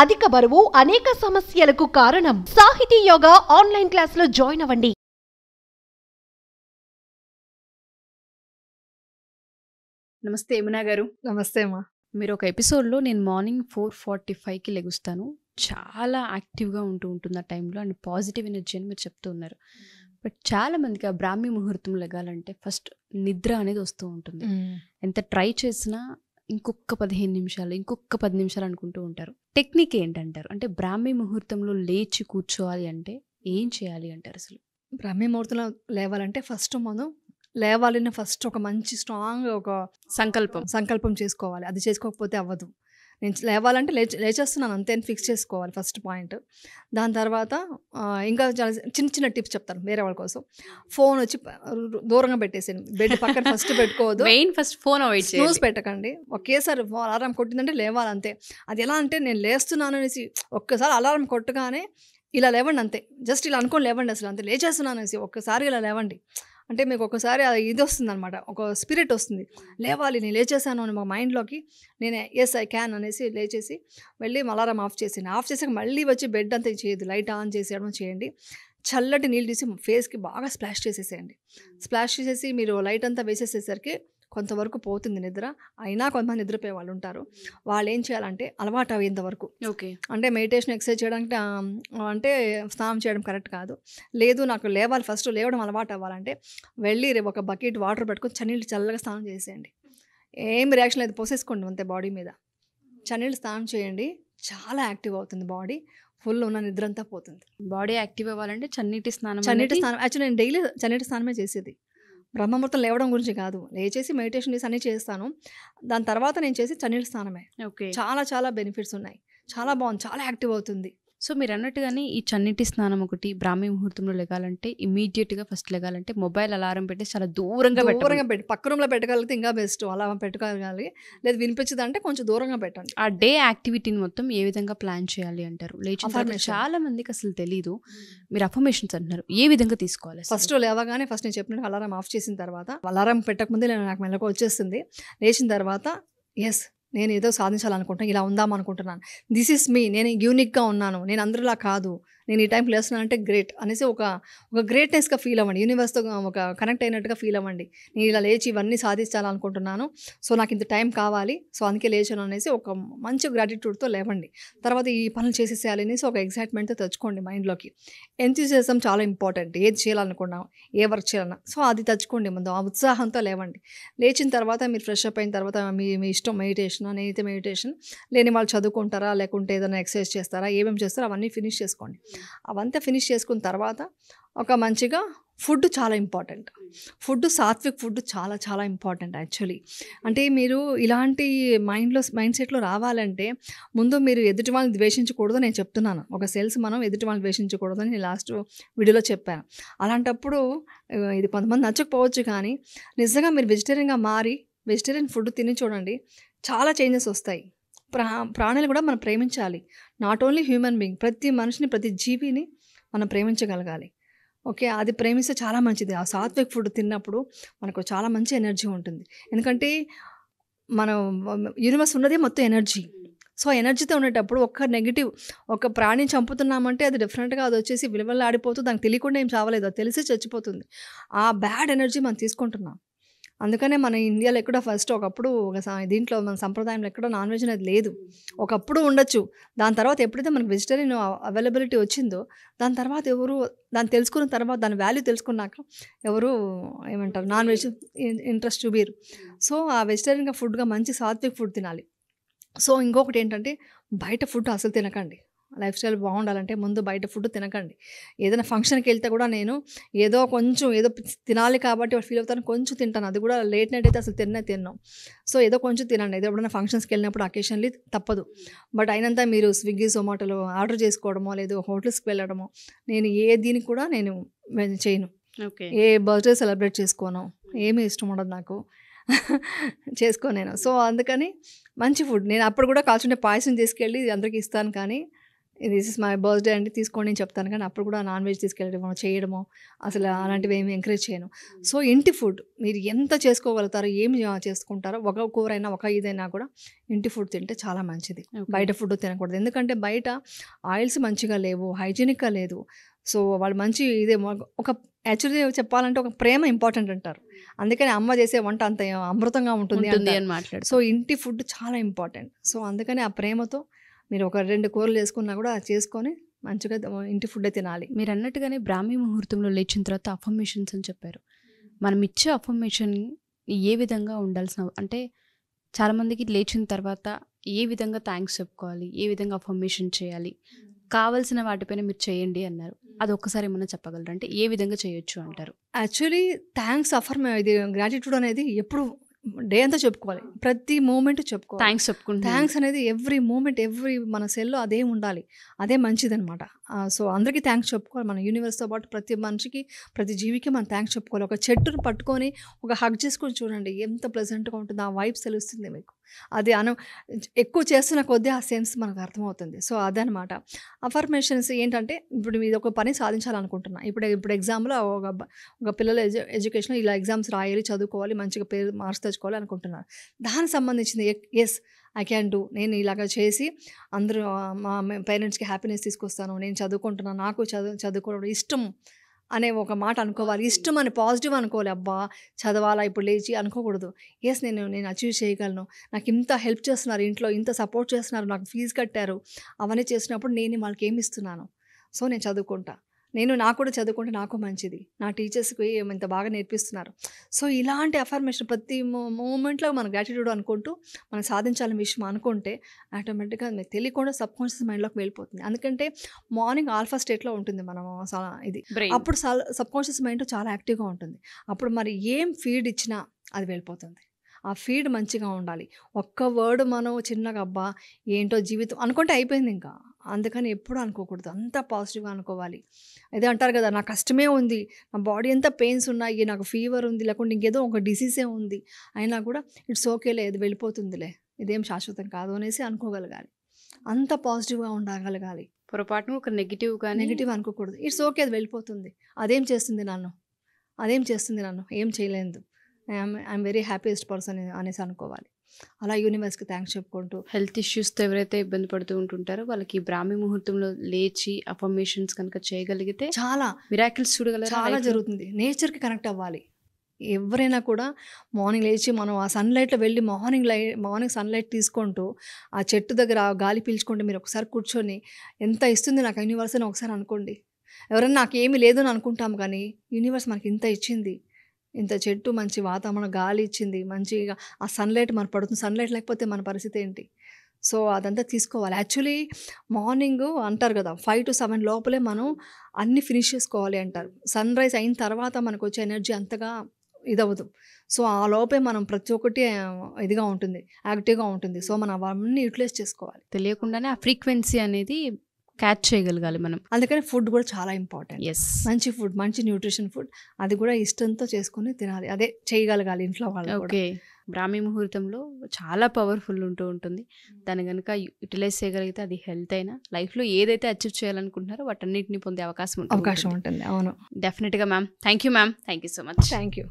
అధిక బరువు అనేక సమస్యలకు కారణం. సాహితీ యోగా ఆన్లైన్ క్లాసులో జాయిన్ అవ్వండి. నమస్తే యమునా గారు. నమస్తే అమ్మా. మీరు ఒక ఎపిసోడ్లో నేను మార్నింగ్ 4:45కి లెగుస్తాను, చాలా యాక్టివ్గా ఉంటుంది ఆ టైంలో, అండ్ పాజిటివ్ ఎనర్జీ అని మీరు చెప్తూ ఉన్నారు. బట్ చాలా మందికి ఆ బ్రాహ్మీ ముహూర్తం లెగాలంటే ఫస్ట్ నిద్ర అనేది వస్తూ ఉంటుంది. ఎంత ట్రై చేసినా ఇంకొక 15 నిమిషాలు, ఇంకొక 10 నిమిషాలు అనుకుంటూ ఉంటారు. టెక్నిక్ ఏంటంటారు? అంటే బ్రాహ్మీ ముహూర్తంలో లేచి కూర్చోవాలి అంటే ఏం చేయాలి అంటారు? అసలు బ్రాహ్మీ ముహూర్తంలో లేవాలంటే ఫస్ట్ మనం లేవాలని ఫస్ట్ ఒక మంచి స్ట్రాంగ్ ఒక సంకల్పం చేసుకోవాలి. అది చేసుకోకపోతే అవ్వదు. నేను లేవాలంటే లేచేస్తున్నాను అంతే అని ఫిక్స్ చేసుకోవాలి ఫస్ట్ పాయింట్. దాని తర్వాత ఇంకా చాలా చిన్న చిన్న టిప్స్ చెప్తాను వేరే వాళ్ళ కోసం. ఫోన్ వచ్చి దూరంగా పెట్టేసేయండి. బెడ్ పక్కన ఫస్ట్ పెట్టుకోవద్దు. ఫస్ట్ ఫోన్ అవాయిడ్ చేయాలి. స్నూజ్ పెట్టకండి. ఒకేసారి అలారం కొట్టిందంటే లేవాలి అంతే. అది ఎలా అంటే నేను లేస్తున్నాను అనేసి ఒక్కసారి అలారం కొట్టగానే ఇలా లేవండి అంతే. జస్ట్ ఇలా అనుకోని లేవండి, అసలు అంతే లేచేస్తున్నాను అనేసి ఒక్కసారి ఇలా లేవండి. అంటే మీకు ఒకసారి ఇది వస్తుంది అనమాట, ఒక స్పిరిట్ వస్తుంది, లేవాలి నేను లేచేసాను అని మా మైండ్లోకి. నేను ఎస్ ఐ క్యాన్ అనేసి లేచేసి వెళ్ళి అలారం ఆఫ్ చేసాను. ఆఫ్ చేసాక మళ్ళీ వచ్చి బెడ్ అంతా చేయదు, లైట్ ఆన్ చేసేయడం చేయండి. చల్లటి నీళ్ళు తీసి ఫేస్కి బాగా స్ప్లాష్ చేసేసేయండి. స్ప్లాష్ చేసేసి మీరు లైట్ అంతా వేసేసేసరికి కొంతవరకు పోతుంది నిద్ర. అయినా కొంతమంది నిద్రపోయే వాళ్ళు ఉంటారు. వాళ్ళు ఏం చేయాలంటే అలవాటు అయ్యేంత వరకు, ఓకే, అంటే మెడిటేషన్ ఎక్సర్సైజ్ చేయడానికి అంటే స్నానం చేయడం కరెక్ట్ కాదు. లేదు నాకు లేవాలి, ఫస్ట్ లేవడం అలవాటు అవ్వాలంటే వెళ్ళి ఒక బకెట్ వాటర్ పెట్టుకొని చన్నీళ్ళు చల్లగా స్నానం చేసేయండి. ఏం రియాక్షన్ లేదు, పోసేసుకోండి అంతే బాడీ మీద. చన్నీళ్ళు స్నానం చేయండి, చాలా యాక్టివ్ అవుతుంది బాడీ. ఫుల్ ఉన్న నిద్ర అంతా పోతుంది. బాడీ యాక్టివ్ అవ్వాలంటే చన్నీటి స్నానం. యాక్చువల్లీ నేను డైలీ చన్నీటి స్నానమే చేసేది. బ్రహ్మముహూర్తం లేవడం గురించి కాదు, లేచేసి మెడిటేషన్ చేసి అన్నీ చేస్తాను. దాని తర్వాత నేను చేసి చన్నీళ్ళ స్నానమే. ఓకే, చాలా చాలా బెనిఫిట్స్ ఉన్నాయి, చాలా బాగుంది, చాలా యాక్టివ్ అవుతుంది. సో మీరు అన్నట్టుగానే ఈ చన్నీటి స్నానం ఒకటి బ్రాహ్మీ ముహూర్తంలో లెగాలంటే ఇమీడియట్గా ఫస్ట్ లెగాలంటే మొబైల్ అలారం పెట్టి చాలా దూరంగా పెట్టి పక్క రూమ్లో పెట్టగలిగితే ఇంకా బెస్ట్. అలా పెట్టుకోగలి, లేదు వినిపించదంటే కొంచెం దూరంగా పెట్టండి. ఆ డే యాక్టివిటీని మొత్తం ఏ విధంగా ప్లాన్ చేయాలి అంటారు? లేచిన చాలా మందికి అసలు తెలీదు. మీరు అఫర్మేషన్స్ అంటున్నారు, ఏ విధంగా తీసుకోవాలి? ఫస్ట్ లేవగానే ఫస్ట్ నేను చెప్పినట్టు అలారం ఆఫ్ చేసిన తర్వాత, అలారం పెట్టకముందే నాకు మెలకు వచ్చేస్తుంది. లేచిన తర్వాత ఎస్ నేను ఏదో సాధించాలనుకుంటున్నాను, ఇలా ఉందామనుకుంటున్నాను, దిస్ ఈస్ మీ, నేను యూనిక్గా ఉన్నాను, నేను అందరిలా కాదు, నేను ఈ టైంకి లేస్తున్నానంటే గ్రేట్ అనేసి ఒక గ్రేట్నెస్గా ఫీల్ అవ్వండి. యూనివర్స్తో ఒక కనెక్ట్ అయినట్టుగా ఫీల్ అవ్వండి. నేను ఇలా లేచి ఇవన్నీ సాధించాలనుకుంటున్నాను, సో నాకు ఇంత టైం కావాలి, సో అందుకే లేచాను అనేసి ఒక మంచి గ్రాటిట్యూడ్తో లేవండి. తర్వాత ఈ పనులు చేసేసేయాలి అనేసి ఒక ఎగ్జైట్మెంట్తో తెచ్చుకోండి మైండ్లోకి. ఎంతూజియాజం చాలా ఇంపార్టెంట్, ఏది చేయాలనుకున్నాం, ఏ వర్క్ చేయాలన్నా, సో అది తెచ్చుకోండి ముందు. ఆ ఉత్సాహంతో లేవండి. లేచిన తర్వాత మీరు ఫ్రెష్ అప్ అయిన తర్వాత మీ ఇష్టం మెడిటేషన్, నేనైతే మెడిటేషన్, లేని వాళ్ళు చదువుకుంటారా లేకుంటే ఏదైనా ఎక్సర్సైజ్ చేస్తారా, ఏమేమి చేస్తారో అవన్నీ ఫినిష్ చేసుకోండి. అవంతా ఫినిష్ చేసుకున్న తర్వాత ఒక మంచిగా ఫుడ్ చాలా ఇంపార్టెంట్. ఫుడ్, సాత్విక్ ఫుడ్ చాలా చాలా ఇంపార్టెంట్ యాక్చువల్లీ. అంటే మీరు ఇలాంటి మైండ్ సెట్లో రావాలంటే ముందు మీరు ఎదుటి వాళ్ళని ద్వేషించకూడదు నేను చెప్తున్నాను. ఒక సెల్స్ మనం ఎదుటి వాళ్ళని ద్వేషించకూడదని నేను లాస్ట్ వీడియోలో చెప్పాను. అలాంటప్పుడు ఇది కొంతమంది నచ్చకపోవచ్చు, కానీ నిజంగా మీరు వెజిటేరియన్గా మారి వెజిటేరియన్ ఫుడ్ తిని చూడండి, చాలా చేంజెస్ వస్తాయి. ప్రాణులు కూడా మనం ప్రేమించాలి. నాట్ ఓన్లీ హ్యూమన్ బీయింగ్, ప్రతి మనిషిని, ప్రతి జీవిని మనం ప్రేమించగలగాలి. ఓకే, అది ప్రేమిస్తే చాలా మంచిది. ఆ సాత్విక్ ఫుడ్ తిన్నప్పుడు మనకు చాలా మంచి ఎనర్జీ ఉంటుంది. ఎందుకంటే మనం యూనివర్స్ ఉన్నదే మొత్తం ఎనర్జీ. సో ఎనర్జీతో ఉండేటప్పుడు ఒక ప్రాణిని చంపుతున్నామంటే అది డెఫినెట్గా అది వచ్చేసి విలువలు ఆడిపోతూ దానికి తెలియకుండా ఏం చావలేదు, అది తెలిసి చచ్చిపోతుంది. ఆ బ్యాడ్ ఎనర్జీ మనం తీసుకుంటున్నాం. అందుకనే మన ఇండియాలో ఎక్కడో ఫస్ట్ ఒకప్పుడు దీంట్లో మన సంప్రదాయంలో ఎక్కడో నాన్ వెజ్ అనేది లేదు. ఒకప్పుడు ఉండొచ్చు, దాని తర్వాత ఎప్పుడైతే మనకు వెజిటేరియన్ అవైలబిలిటీ వచ్చిందో దాని తర్వాత ఎవరు దాన్ని తెలుసుకున్న తర్వాత, దాని వాల్యూ తెలుసుకున్నాక ఎవరు ఏమంటారు నాన్ వెజ్ ఇంట్రెస్ట్ చూపిరు. సో ఆ వెజిటేరియన్గా ఫుడ్గా మంచి సాత్విక్ ఫుడ్ తినాలి. సో ఇంకొకటి ఏంటంటే బయట ఫుడ్ అసలు తినకండి. లైఫ్ స్టైల్ బాగుండాలంటే ముందు బయట ఫుడ్ తినకండి. ఏదైనా ఫంక్షన్కి వెళ్తే కూడా నేను ఏదో తినాలి కాబట్టి ఫీల్ అవుతాను, కొంచెం తింటాను. అది కూడా లేట్ నైట్ అయితే అసలు తిన్నాం. సో ఏదో కొంచెం తినండి. ఏదో ఎప్పుడైనా ఫంక్షన్స్కి వెళ్ళినప్పుడు అకేషన్లీ తప్పదు. బట్ అయినంత మీరు స్విగ్గీ, జొమాటోలో ఆర్డర్ చేసుకోవడమో లేదు హోటల్స్కి వెళ్ళడమో, నేను దీనికి కూడా నేను చేయను. ఏ బర్త్డే సెలబ్రేట్ చేసుకోను, ఏమీ ఇష్టం ఉండదు నాకు, చేసుకోను నేను. సో అందుకని మంచి ఫుడ్, నేను అప్పుడు కూడా కాల్చుంటే పాయసం తీసుకెళ్ళి అందరికీ ఇస్తాను, కానీ దిస్ ఇస్ మై బర్త్డే అంటే తీసుకోండి అని చెప్తాను, కానీ అప్పుడు కూడా నాన్ వెజ్ తీసుకెళ్ళడమో చేయడమో అసలు అలాంటివి ఏమి ఎంకరేజ్ చేయను. సో ఇంటి ఫుడ్ మీరు ఎంత చేసుకోగలుగుతారో, ఏమి చేసుకుంటారో, ఒక కూర అయినా ఒక ఇదైనా కూడా ఇంటి ఫుడ్ తింటే చాలా మంచిది. బయట ఫుడ్ తినకూడదు, ఎందుకంటే బయట ఆయిల్స్ మంచిగా లేవు, హైజీనిక్గా లేదు. సో వాళ్ళు మంచి ఇదే ఒక యాక్చువల్లీ చెప్పాలంటే ఒక ప్రేమ ఇంపార్టెంట్ అంటారు, అందుకని అమ్మ చేసే వంట అంత అమృతంగా ఉంటుంది అని మాట్లాడు. సో ఇంటి ఫుడ్ చాలా ఇంపార్టెంట్. సో అందుకని ఆ ప్రేమతో మీరు ఒక 2 కూరలు చేసుకున్నా కూడా చేసుకొని మంచిగా ఇంటి ఫుడ్ తినాలి. మీరు అన్నట్టుగానే బ్రాహ్మీ ముహూర్తంలో లేచిన తర్వాత అఫర్మేషన్స్ అని చెప్పారు. మనం ఇచ్చే అఫర్మేషన్ ఏ విధంగా ఉండాల్సిన, అంటే చాలామందికి లేచిన తర్వాత ఏ విధంగా థ్యాంక్స్ చెప్పుకోవాలి, ఏ విధంగా అఫర్మేషన్ చేయాలి, కావాల్సిన వాటిపైన మీరు చేయండి అన్నారు. అది ఒక్కసారి ఏమన్నా చెప్పగలరు, అంటే ఏ విధంగా చేయొచ్చు అంటారు? యాక్చువల్లీ థ్యాంక్స్ ఇది గ్రాటిట్యూడ్ అనేది ఎప్పుడు డే అంతా చెప్పుకోవాలి, ప్రతి మూమెంట్ చెప్పుకోవాలి. థ్యాంక్స్ చెప్పుకుంటాం. థ్యాంక్స్ అనేది ఎవ్రీ మూమెంట్ ఎవ్రీ మన సెల్లో అదే ఉండాలి, అదే మంచిదనమాట. సో అందరికీ థ్యాంక్స్ చెప్పుకోవాలి. మన యూనివర్స్తో పాటు ప్రతి మనిషికి, ప్రతి జీవికి మనం థ్యాంక్స్ చెప్పుకోవాలి. ఒక చెట్టును పట్టుకొని ఒక హగ్ చేసుకొని చూడండి, ఎంత ప్లెజెంట్గా ఉంటుంది, ఆ వైబ్స్ తెలుస్తుంది మీకు. అది ఎక్కువ చేస్తున్న కొద్దీ ఆ సెన్స్ మనకు అర్థమవుతుంది. సో అదనమాట అఫర్మేషన్స్. ఏంటంటే ఇప్పుడు ఇది ఒక పని సాధించాలనుకుంటున్నా, ఇప్పుడు ఎగ్జామ్లో ఒక పిల్లల ఎడ్యుకేషన్లో ఇలా ఎగ్జామ్స్ రాయాలి, చదువుకోవాలి, మంచిగా మార్క్స్ తెచ్చుకోవాలి అనుకుంటున్నారు. దానికి సంబంధించింది ఎస్ ఐ క్యాన్ డూ, నేను ఇలాగ చేసి అందరూ మా పేరెంట్స్కి హ్యాపీనెస్ తీసుకొస్తాను, నేను చదువుకుంటున్నాను, నాకు చదువుకోవడం ఇష్టం అనే ఒక మాట అనుకోవాలి. ఇష్టం అని పాజిటివ్ అనుకోవాలి. అబ్బా చదవాలా ఇప్పుడు లేచి అనుకోకూడదు. ఎస్ నేను అచీవ్ చేయగలను, నాకు ఇంత హెల్ప్ చేస్తున్నారు, ఇంట్లో ఇంత సపోర్ట్ చేస్తున్నారు, నాకు ఫీజు కట్టారు, అవన్నీ చేసినప్పుడు నేను వాళ్ళకి ఏమి ఇస్తున్నాను, సో నేను చదువుకుంటా, నాకు కూడా చదువుకుంటే నాకు మంచిది, నా టీచర్స్కి ఇంత బాగా నేర్పిస్తున్నారు. సో ఇలాంటి అఫర్మేషన్ ప్రతి మూమెంట్లో మన గ్రాటిట్యూడ్ అనుకుంటూ మనం సాధించాలని విషయం అనుకుంటే ఆటోమేటిక్గా మీకు తెలియకుండా సబ్కాన్షియస్ మైండ్లోకి వెళ్ళిపోతుంది. ఎందుకంటే మార్నింగ్ ఆల్ఫా స్టేట్లో ఉంటుంది మనం ఇది, అప్పుడు సబ్కాన్షియస్ మైండ్ చాలా యాక్టివ్గా ఉంటుంది. అప్పుడు మరి ఏం ఫీడ్ ఇచ్చినా అది వెళ్ళిపోతుంది. ఆ ఫీడ్ మంచిగా ఉండాలి. ఒక్క వర్డ్ మనం చిన్నగా అబ్బా ఏంటో జీవితం అనుకుంటే అయిపోయింది ఇంకా. అందుకని ఎప్పుడు అనుకోకూడదు, అంతా పాజిటివ్గా అనుకోవాలి. అదే అంటారు కదా, నాకు కష్టమే ఉంది, నా బాడీ అంతా పెయిన్స్ ఉన్నాయి, నాకు ఫీవర్ ఉంది, లేకుంటే ఇంకేదో ఒక డిసీజే ఉంది, అయినా కూడా ఇట్స్ ఓకేలే, ఇది వెళ్ళిపోతుందిలే, ఇదేం శాశ్వతం కాదు అనేసి అనుకోగలగాలి. అంత పాజిటివ్గా ఉండగలగాలి. పొరపాటును ఒక నెగిటివ్ అనుకోకూడదు. ఇట్స్ ఓకే, అది వెళ్ళిపోతుంది, అదేం చేస్తుంది నన్ను ఏం చేయలేదు, ఐఎమ్ వెరీ హ్యాపీయెస్ట్ పర్సన్ అనేసి అనుకోవాలి. అలా యూనివర్స్కి థ్యాంక్స్ చెప్పుకుంటూ. హెల్త్ ఇష్యూస్తో ఎవరైతే ఇబ్బంది పడుతూ ఉంటుంటారో వాళ్ళకి బ్రాహ్మీ ముహూర్తంలో లేచి అఫర్మేషన్స్ కనుక చేయగలిగితే చాలా మిరాకిల్స్ చూడగలరు. చాలా జరుగుతుంది. నేచర్కి కనెక్ట్ అవ్వాలి. ఎవరైనా కూడా మార్నింగ్ లేచి మనం ఆ సన్లైట్లో వెళ్ళి మార్నింగ్ సన్లైట్ తీసుకుంటూ ఆ చెట్టు దగ్గర ఆ గాలి పీల్చుకుంటూ మీరు ఒకసారి కూర్చొని ఎంత ఇస్తుంది నాకు యూనివర్స్ అని ఒకసారి అనుకోండి. ఎవరైనా నాకు ఏమీ లేదు అని అనుకుంటాం, కానీ యూనివర్స్ మనకి ఇంత ఇచ్చింది, ఇంత చెట్టు మంచి వాతావరణం గాలి ఇచ్చింది, మంచిగా ఆ సన్లైట్ మన పడుతుంది. సన్లైట్ లేకపోతే మన పరిస్థితి ఏంటి? సో అదంతా తీసుకోవాలి. యాక్చువల్లీ మార్నింగ్ అంటారు కదా 5 to 7 లోపలే మనం అన్నీ ఫినిష్ చేసుకోవాలి అంటారు. సన్ రైజ్ అయిన తర్వాత మనకు వచ్చే ఎనర్జీ అంతగా ఇదవ్వదు. సో ఆ లోపే మనం ప్రతి ఒక్కటి ఇదిగా ఉంటుంది, యాక్టివ్గా ఉంటుంది. సో మనం అవన్నీ యూటిలైజ్ చేసుకోవాలి. తెలియకుండానే ఆ ఫ్రీక్వెన్సీ అనేది క్యాచ్ చేయగలగాలి మనం. అందుకని ఫుడ్ కూడా చాలా ఇంపార్టెంట్. మంచి ఫుడ్, మంచి న్యూట్రిషన్ ఫుడ్, అది కూడా ఇష్టంతో చేసుకుని తినాలి, అదే చేయగలగాలి ఇంట్లో వాళ్ళు. ఓకే, బ్రాహ్మీ ముహూర్తంలో చాలా పవర్ఫుల్ ఉంటుంది. దాన్ని కనుక యూటిలైజ్ చేయగలిగితే అది హెల్త్ అయినా లైఫ్లో ఏదైతే అచీవ్ చేయాలనుకుంటున్నారో వాటన్నిటిని పొందే అవకాశం ఉంటుంది. అవును, డెఫినెట్గా ma'am. Thank you ma'am, thank you so much. Thank you.